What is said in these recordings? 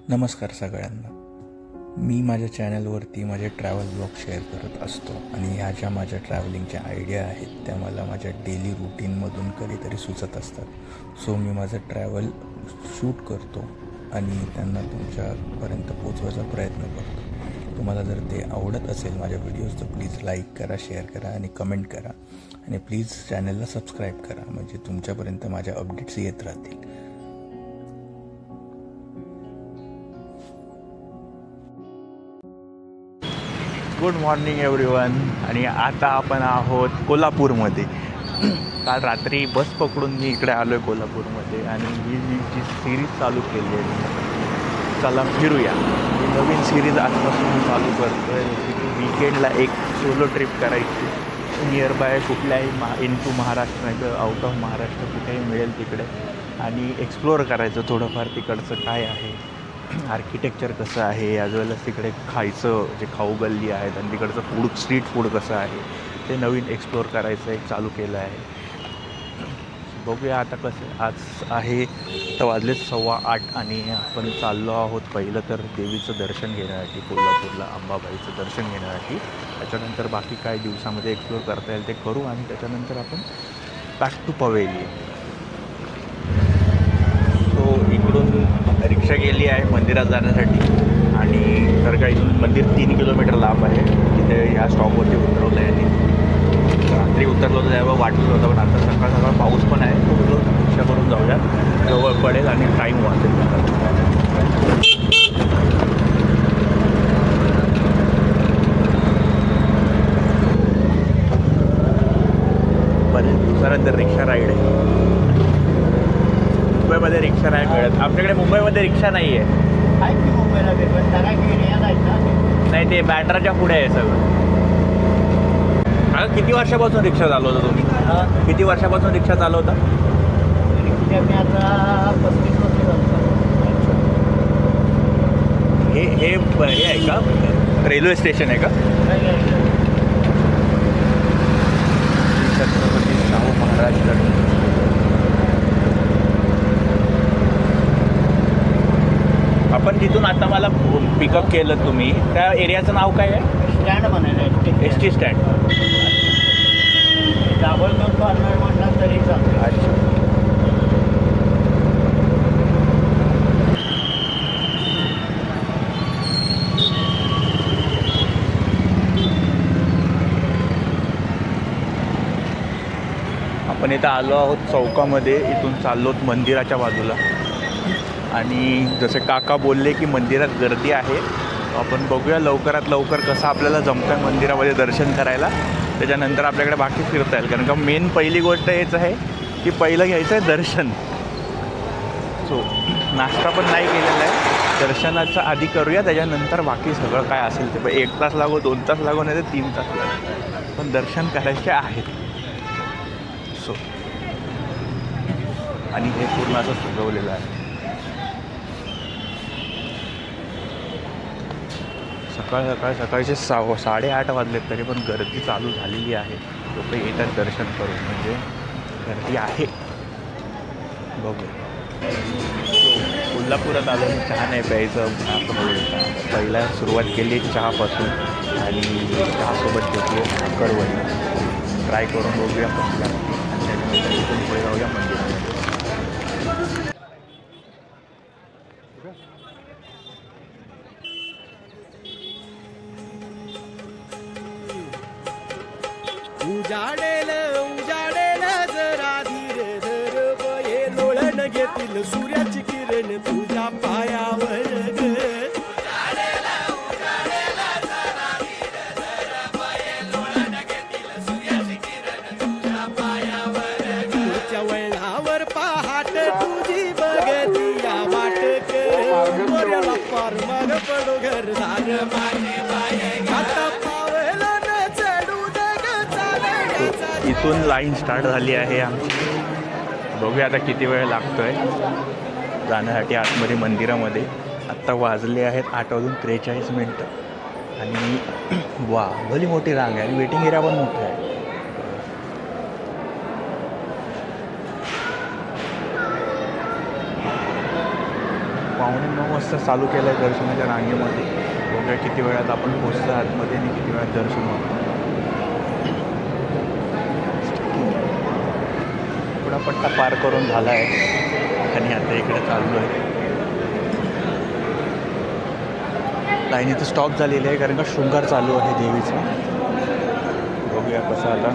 नमस्कार सगळ्यांना. मी माझ्या चॅनलवरती माझे ट्रॅव्हल ब्लॉग शेअर करत असतो आणि ह्या ज्या माझ्या ट्रॅव्हलिंगच्या आयडिया आहेत त्या मला माझ्या डेली रूटीनमधून कधीतरी सुचत असतात. सो मी माझं ट्रॅव्हल शूट करतो आणि त्यांना तुमच्यापर्यंत पोचवायचा प्रयत्न करतो. तुम्हाला जर ते आवडत असेल माझ्या व्हिडिओज तर प्लीज लाईक करा, शेअर करा आणि कमेंट करा आणि प्लीज चॅनलला सबस्क्राईब करा, म्हणजे तुमच्यापर्यंत माझ्या अपडेट्स येत राहतील. Good morning everyone. आणि आता आपण आहोत कोल्हापूरमध्ये. काल रात्री बस पकडून मी इकडे आलो आहे कोल्हापूरमध्ये आणि ही जी सिरीज चालू केली आहे, चला फिरूया, ही नवीन सिरीज आजपासून चालू करतो आहे. वीकेंडला एक सोलो ट्रिप करायची नियर बाय कुठल्याही इनटू महाराष्ट्र नाही तर आउट ऑफ महाराष्ट्र कुठेही मिळेल तिकडे आणि एक्सप्लोअर करायचं थोडंफार तिकडचं काय आहे, आर्किटेक्चर कसं आहे, ॲज वेल एज तिकडे खायचं जे खाऊ गल्ली आहेत आणि तिकडचं फूड स्ट्रीट फूड कसं आहे ते नवीन एक्सप्लोअर करायचं एक चालू केलं आहे. बघूया आता कसं. आज आहे तर वाजले 8:15 आणि आपण चाललो आहोत पहिलं तर देवीचं दर्शन घेण्यासाठी, कोल्हापूरला अंबाबाईचं दर्शन घेण्यासाठी. त्याच्यानंतर बाकी काय दिवसामध्ये एक्सप्लोअर करता येईल ते करू आणि त्याच्यानंतर आपण बॅक टू पवेलियन. इकडून रिक्षा गेली आहे मंदिरात जाण्यासाठी आणि तर काही इथून मंदिर 3 किलोमीटर लांब आहे. तिथे ह्या स्टॉपवरती उतरवलं आहे आणि रात्री उतरलो तर त्यावेळेला वाटलं होतं, पण आता सकाळ सकाळ पाऊस पण आहे, तो रिक्षा करून जाऊया, जवळ पडेल आणि टाईम वाचेल. बरेच दिवसानंतर रिक्षा राईड आहे. मुंबईमध्ये रिक्षा नाही मिळत. आपल्याकडे मुंबईमध्ये रिक्षा नाही आहे. नाही, ते बँड्राच्या पुढे आहे सगळं. अगं किती वर्षापासून रिक्षा चालवता तुम्ही? किती वर्षापासून रिक्षा चालवता? हे आहे का रेल्वे स्टेशन आहे का? छत्रपती शाहू महाराज. आपण जिथून आता मला पिकअप केलं तुम्ही, त्या एरियाचं नाव काय आहे? स्टँड म्हणायला S T stand. Dabholkar corner म्हटलं तरी चालतं. अच्छा. आपण इथं आलो आहोत चौकामध्ये. इथून चाललो मंदिराच्या बाजूला आणि जसे काका बोलले की मंदिरात गर्दी आहे. आपण बघूया लवकरात लवकर कसं आपल्याला जमतं आहे मंदिरामध्ये दर्शन करायला. त्याच्यानंतर आपल्याकडे बाकी फिरता येईल, कारण का मेन पहिली गोष्ट हेच आहे की पहिलं घ्यायचं आहे दर्शन. सो नाश्ता पण नाही केलेला आहे, दर्शनाचं आधी करूया, त्याच्यानंतर बाकी सगळं काय असेल ते. 1 तास लागो, 2 तास लागो, नाही तर 3 तास लागो, पण दर्शन करायचे आहेत. सो आणि हे पूर्ण असं सजवलेलं आहे. सकाळचे 8:30 वाजलेत तरी पण गर्दी चालू झालेली आहे. लोक येतात दर्शन करून, म्हणजे गर्दी आहे. बघू. कोल्हापुरात आलो मी चहा नाही प्यायचं असं पहिला सुरुवात केली चहापासून आणि चहासोबत घेतली भाकरवडी. ट्राय करून बघूया कसं लागते आणि त्याच्यानंतर इथून पुढे जाऊया मंदिरामध्ये. उजाडेल उजाडेल जरा धीर धर बये लोळण घेतील सूर्याची किरण तुझ्या पायावर ग. पुढच्या वळणावर पहाट तुझी बघती या वाट कर मोर्याला पार मग पडो घरदार माझे बाये आता पावलं न चढू इथून लाईन स्टार्ट झाली आहे आमची. बघूया आता किती वेळ लागतो आहे जाण्यासाठी आतमध्ये मंदिरामध्ये. आत्ता वाजले आहेत 8:43 आणि वा भली मोठी रांग आहे आणि वेटिंग एरिया पण मोठा आहे. 9:15 वाजता चालू केलं आहे दर्शनाच्या रांगेमध्ये. बघूया किती वेळात आपण पोहोचतो आतमध्ये आणि किती वेळात दर्शन होतं. थोडा पट्टा पार करून झाला आहे आणि आता इकडे चाललो आहे. लाईन इथं स्टॉप झालेली आहे कारण का शृंगार चालू आहे देवीचा. बघूया कसं आता.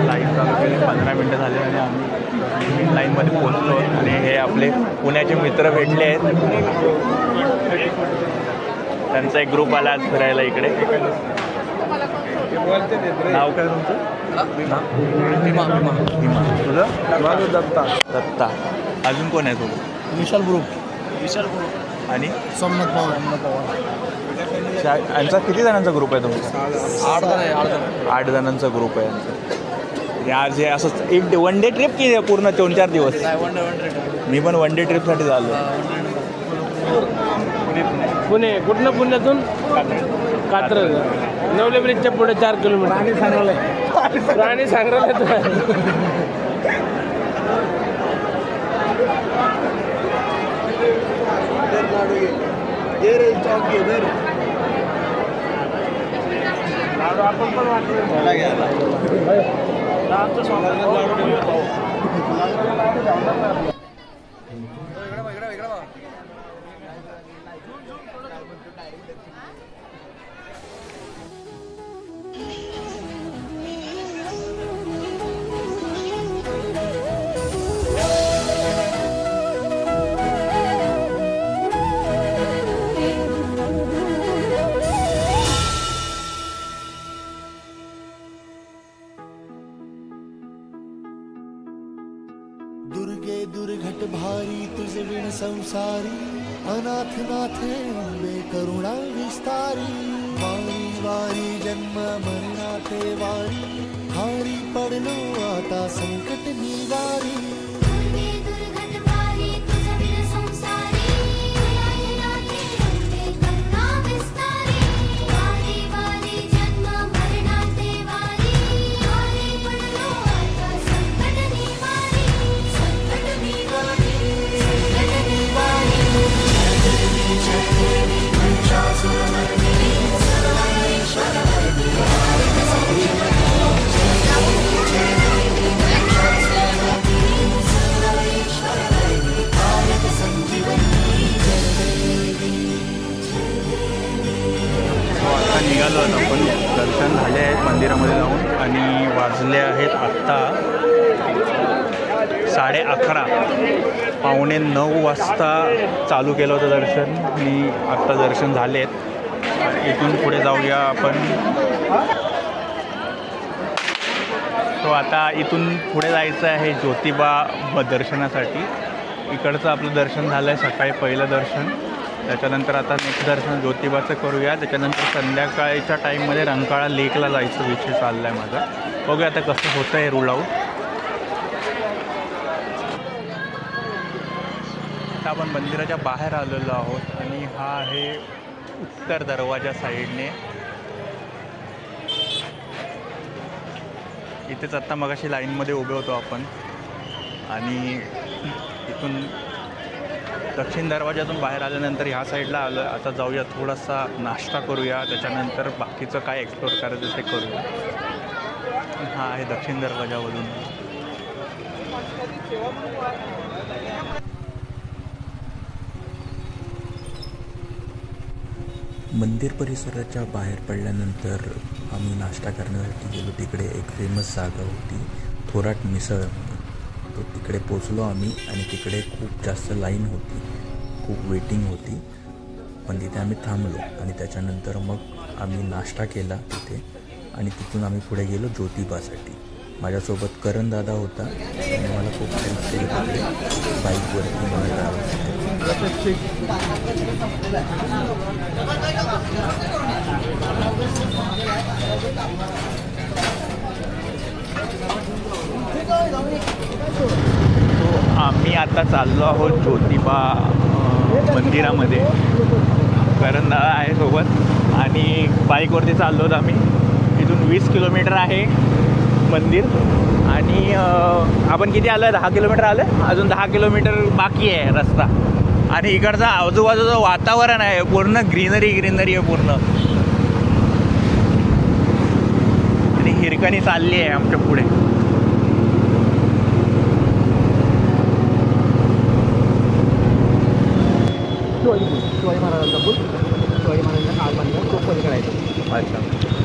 लाईन चालू केली 15 मिनटं झाले आणि आम्ही लाईनमध्ये पोहोचलो. आणि हे आपले पुण्याचे मित्र भेटले आहेत. त्यांचा एक ग्रुप आला आज फिरायला इकडे. नाव काय तुमचं? तुझं? दत्ता. अजून कोण आहे तुझं? विशाल ग्रुप आणि सोमनाथ पवार. यांचा किती जणांचा ग्रुप आहे तुमचा? 8 जणांचा ग्रुप आहे यांचा. आज हे असं एक वन डे ट्रिप की पूर्ण 2-4 दिवस? मी पण वन डे ट्रिपसाठी झालो. पुणे कुठनं? पुण्यातून कात्रज. नवले ब्रिजच्या पुढे 4 किलोमीटर. प्राणी संग्रहालय. आपण पण वाटलं. दुर्गे दुर्घट भारी तुझे विण संसारी, अनाथ नाथे अंबे करुणा विस्तारी. वारी वारी जन्म मरणाते वारी, हारी पडलो आता संकट निवारी. निघालो आता आपण. दर्शन झाले आहेत मंदिरामध्ये जाऊन आणि वाजले आहेत आत्ता 11:30. 8:45 वाजता चालू केलं होतं दर्शन. मी आत्ता दर्शन झाले आहेत. इथून पुढे जाऊया आपण. तो आता इथून पुढे जायचं आहे ज्योतिबा दर्शनासाठी. इकडचं आपलं दर्शन झालं आहे सकाळी पहिलं दर्शन. त्याच्यानंतर आता नेक्स्ट दर्शन ज्योतिबाचं करूया. त्याच्यानंतर संध्याकाळच्या टाईममध्ये रंकाळा लेकला जायचं विषय चालला आहे माझा. बघूया आता कसं होतं आहे रूल आऊट. आता आपण मंदिराच्या बाहेर आलेलो आहोत आणि हा आहे उत्तर दरवाजा साईडने. इथेच आत्ता मगाशी लाईनमध्ये उभे होतो आपण आणि इथून दक्षिण दरवाजातून बाहेर आल्यानंतर ह्या साईडला आलो. आता जाऊया थोडासा नाश्ता करूया. त्याच्यानंतर बाकीचं काय एक्सप्लोर करायचं ते करूया. हा आहे दक्षिण दरवाजावरून. मंदिर परिसराच्या बाहेर पडल्यानंतर आम्ही नाश्ता करण्यासाठी गेलो. तिकडे एक फेमस जागा होती थोरात मिसळ. तो तिकडे पोचलो आम्ही आणि तिकडे खूप जास्त लाईन होती, खूप वेटिंग होती. पण तिथे आम्ही थांबलो आणि त्याच्यानंतर मग आम्ही नाश्ता केला तिथे आणि तिथून आम्ही पुढे गेलो ज्योतिबासाठी. माझ्यासोबत करण दादा होता आणि मला खूप हेल्प केली तिकडे बाईकवरती मला ट्रॅव्हल. आम्ही आता चाललो आहोत ज्योतिबा मंदिरामध्ये. करण दादा आहे सोबत आणि बाईकवरती चाललो आहोत आम्ही. इथून 20 किलोमीटर आहे मंदिर आणि आपण किती आलो आहे? 10 किलोमीटर आलं आहे. अजून 10 किलोमीटर बाकी आहे रस्ता. आणि इकडचं आजूबाजूचं वातावरण आहे पूर्ण ग्रीनरी आहे पूर्ण. आणि हिरकणी चालली आहे आमच्या पुढे. शिवाजी महाराजांचा पूल, शिवाजी महाराजांच्या काळामध्ये तो पलीकडे आहे. अच्छा,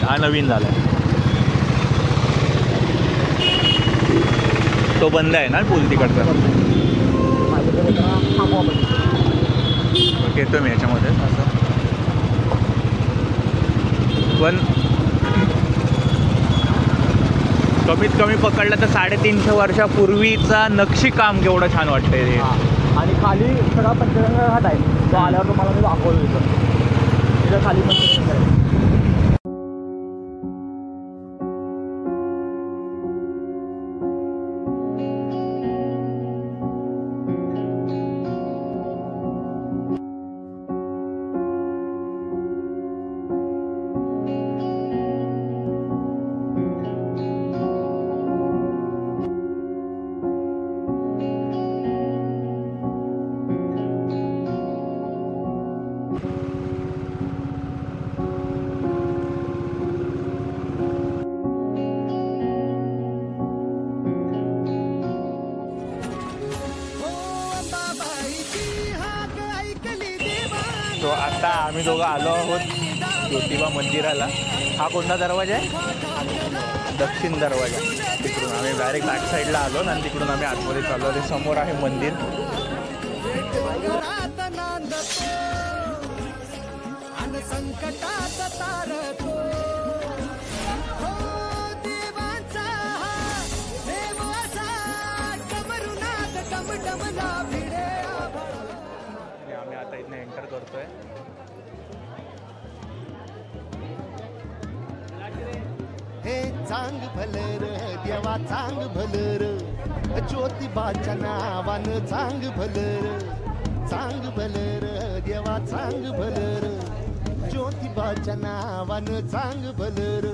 हा नवीन झाला आहे. तो बंद आहे ना पूल तिकडचा? घेतो मी याच्यामध्ये असं. पण कमीत कमी पकडलं तर 350 वर्षापूर्वीचा नक्षीकाम केवढं छान वाटतंय ते. आणि खाली सगळा पंचगंगा घाट आहे. तो आल्यावर तुम्हाला मी दाखवलं तिथं खाली पंचगंगा आहे. तो आता आम्ही दोघं आलो आहोत ज्योतिबा मंदिराला. हा कोणता दरवाजा आहे? दक्षिण दरवाजा. तिकडून आम्ही डायरेक्ट बॅक साईडला आलो आणि तिकडून आम्ही आतमध्ये चाललो. ते समोर आहे मंदिर. आम्ही आता इथनं एंटर करतोय. हे चांग भलर देवा चांग भलर ज्योतिबाच्या नावानं चांग भलर देवा चांग भलर ज्योतिबाच्या नावानं चांग भलर.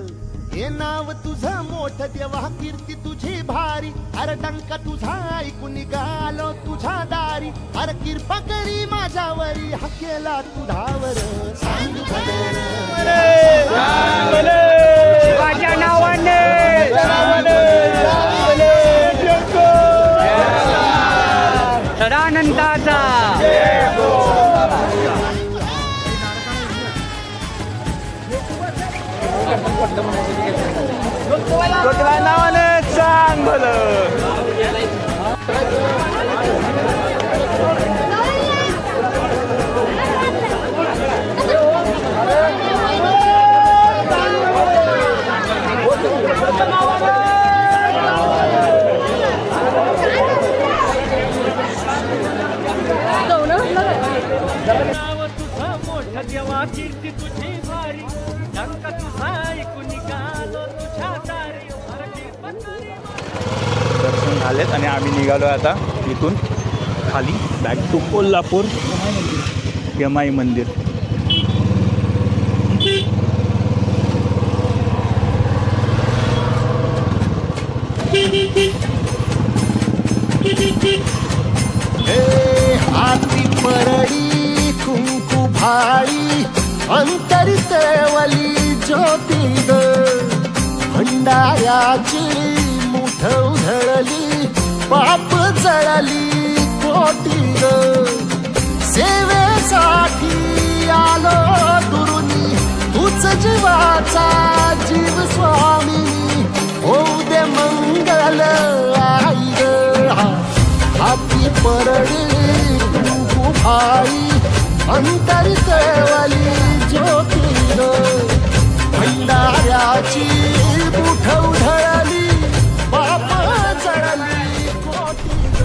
हे नाव तुझं मोठ देवा कीर्ती तुझी भारी. अरे डंका तुझा ऐकून निघालो तुझ्या दारी. अरे कृपा करी माझ्यावरी हा केला तुझ्यावर सांग भलर माझ्या नावाने सदानंदाचा ज्योतिबा नावाने सांग भलं. देवा कीर्ती तुझी भारी. डंका तुझा ऐकून निघालो तुझ्या दारी. दर्शन झालेत आणि आम्ही निघालो आता इथून खाली बॅक टू कोल्हापूर यमाई मंदिर. हाती परडी कुंकू भाळी अंतरितवली ज्योती ग. भंडाऱ्याची मुठ उधळली पाप जळली कोटी ग. सेवेसाठी आलो दुरुनी तूच जीवाचा जीव स्वामी. होऊ दे मंगल आई ग. हाती परडी कुंकू भाळी अंतरतवाली ज्योती ग भंडाऱ्याची मुठ उधळली बाप जळली कोटी ग.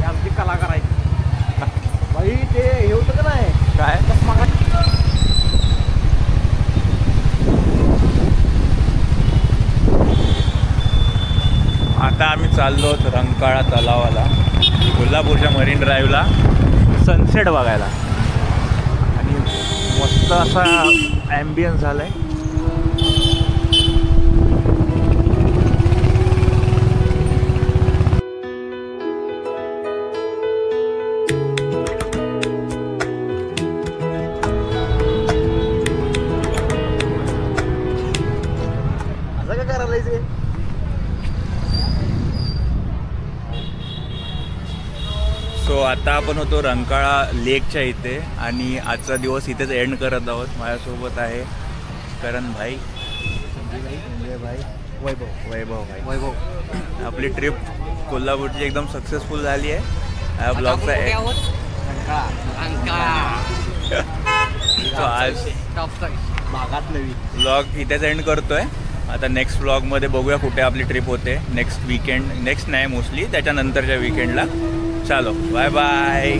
आमची कलाकार आहेत भाई. ते हे होतं का नाही काय आता आम्ही चाललो रंकाळा तलावाला, कोल्हापूरच्या मरीन ड्राईव्हला सनसेट बघायला. आणि मस्त असा ॲम्बियन्स झाला आहे. असं काय करायला ते. सो आता आपण होतो रंकाळा लेकच्या इथे आणि आजचा दिवस इथेच एंड करत आहोत. माझ्यासोबत आहे करण भाई, संजय भाई, वैभव भाई. आपली ट्रिप कोल्हापूरची एकदम सक्सेसफुल झाली आहे. हा ब्लॉगचा आज भागात नवी ब्लॉग इथेच एंड करतोय. आता नेक्स्ट ब्लॉगमध्ये बघूया कुठे आपली ट्रिप होते. नेक्स्ट नाही मोस्टली त्याच्यानंतरच्या विकेंडला. चलो बाय बाय.